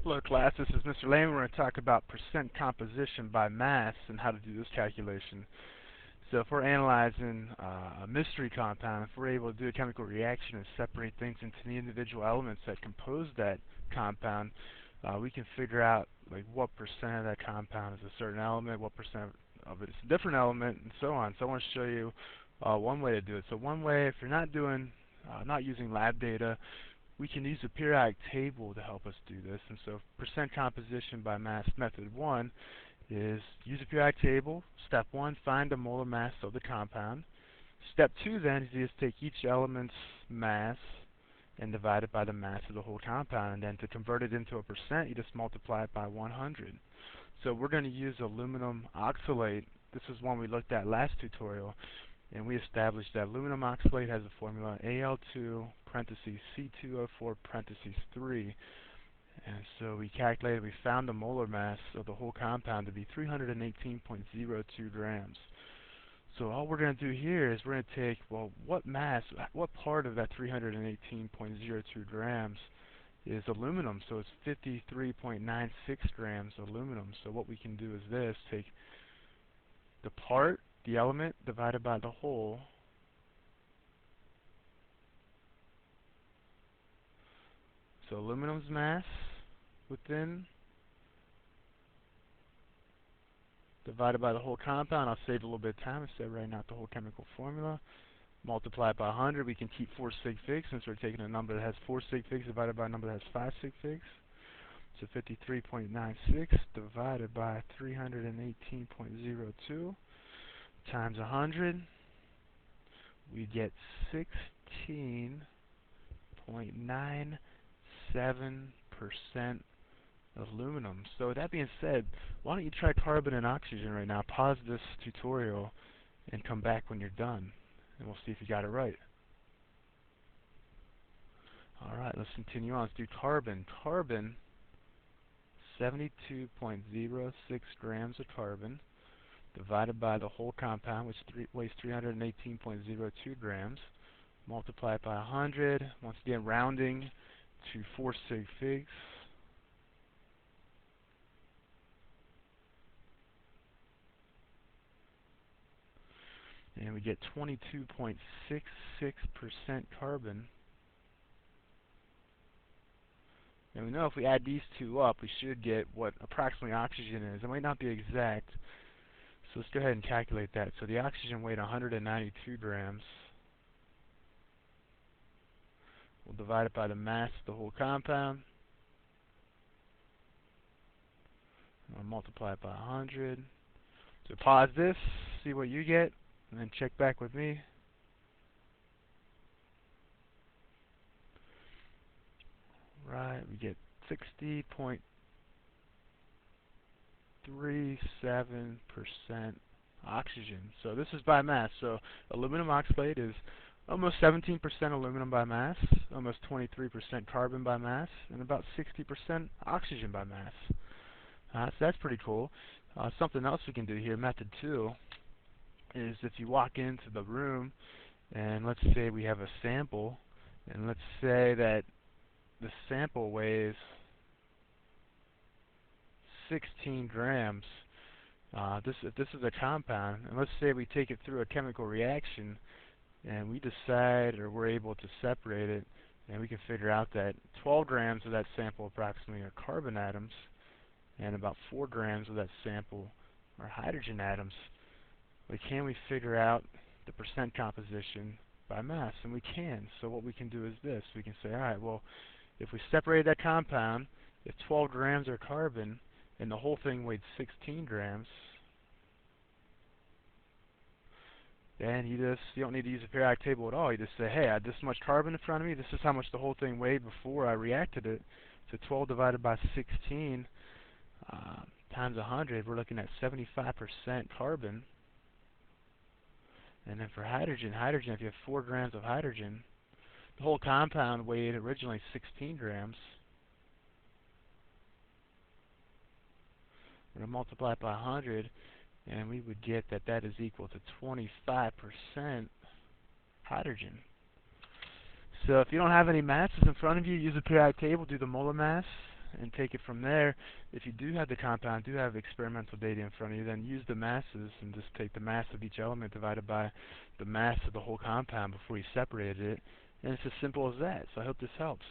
Hello class, this is Mr. Lehman. We're going to talk about percent composition by mass and how to do this calculation. So if we're analyzing a mystery compound, if we're able to do a chemical reaction and separate things into the individual elements that compose that compound, we can figure out like what percent of that compound is a certain element, what percent of it is a different element, and so on. So I want to show you one way to do it. So one way, if you're not using lab data, we can use a periodic table to help us do this. And so percent composition by mass method 1 is use a periodic table. Step 1, find the molar mass of the compound. Step 2 then is you just take each element's mass and divide it by the mass of the whole compound. And then to convert it into a percent, you just multiply it by 100. So we're going to use aluminum oxalate. This is one we looked at last tutorial. And we established that aluminum oxalate has a formula Al2 parentheses C2O4 parentheses 3. And so we calculated, we found the molar mass of the whole compound to be 318.02 grams. So all we're going to do here is we're going to take, well, what what part of that 318.02 grams is aluminum? So it's 53.96 grams aluminum. So what we can do is this, take the element divided by the whole. So aluminum's mass within divided by the whole compound. I'll save a little bit of time instead of writing out the whole chemical formula. Multiply it by 100. We can keep 4 sig figs since we're taking a number that has 4 sig figs divided by a number that has 5 sig figs. So 53.96 divided by 318.02 times 100. We get 16.97% aluminum. So with that being said, why don't you try carbon and oxygen right now? Pause this tutorial and come back when you're done, and we'll see if you got it right. Alright, let's continue on. Let's do carbon. Carbon, 72.06 grams of carbon divided by the whole compound, which weighs 318.02 grams. Multiply it by 100. Once again, rounding to 4 sig figs. And we get 22.66% carbon. And we know if we add these two up, we should get what approximately oxygen is. It might not be exact, so let's go ahead and calculate that. So the oxygen weighed 192 grams. We'll divide it by the mass of the whole compound. And we'll multiply it by 100. So pause this, see what you get, and then check back with me. Right, we get 60.37% oxygen. So this is by mass. So aluminum oxalate is almost 17% aluminum by mass, almost 23% carbon by mass, and about 60% oxygen by mass. So that's pretty cool. Something else we can do here, method 2, is if you walk into the room and let's say we have a sample, and let's say that the sample weighs 16 grams. If this is a compound, and let's say we take it through a chemical reaction and we decide, or we're able to separate it, and we can figure out that 12 grams of that sample approximately are carbon atoms, and about 4 grams of that sample are hydrogen atoms. But can we figure out the percent composition by mass? And we can. So what we can do is this. We can say, alright, well, if we separate that compound, if 12 grams are carbon, and the whole thing weighed 16 grams, then you don't need to use a periodic table at all. You just say, hey, I had this much carbon in front of me. This is how much the whole thing weighed before I reacted it. So 12 divided by 16 times 100, we're looking at 75% carbon. And then for hydrogen, if you have 4 grams of hydrogen, the whole compound weighed originally 16 grams. We're going to multiply it by 100, and we would get that that is equal to 25% hydrogen. So if you don't have any masses in front of you, use a periodic table, do the molar mass, and take it from there. If you do have the compound, do have experimental data in front of you, then use the masses and just take the mass of each element divided by the mass of the whole compound before you separated it. And it's as simple as that. So I hope this helps.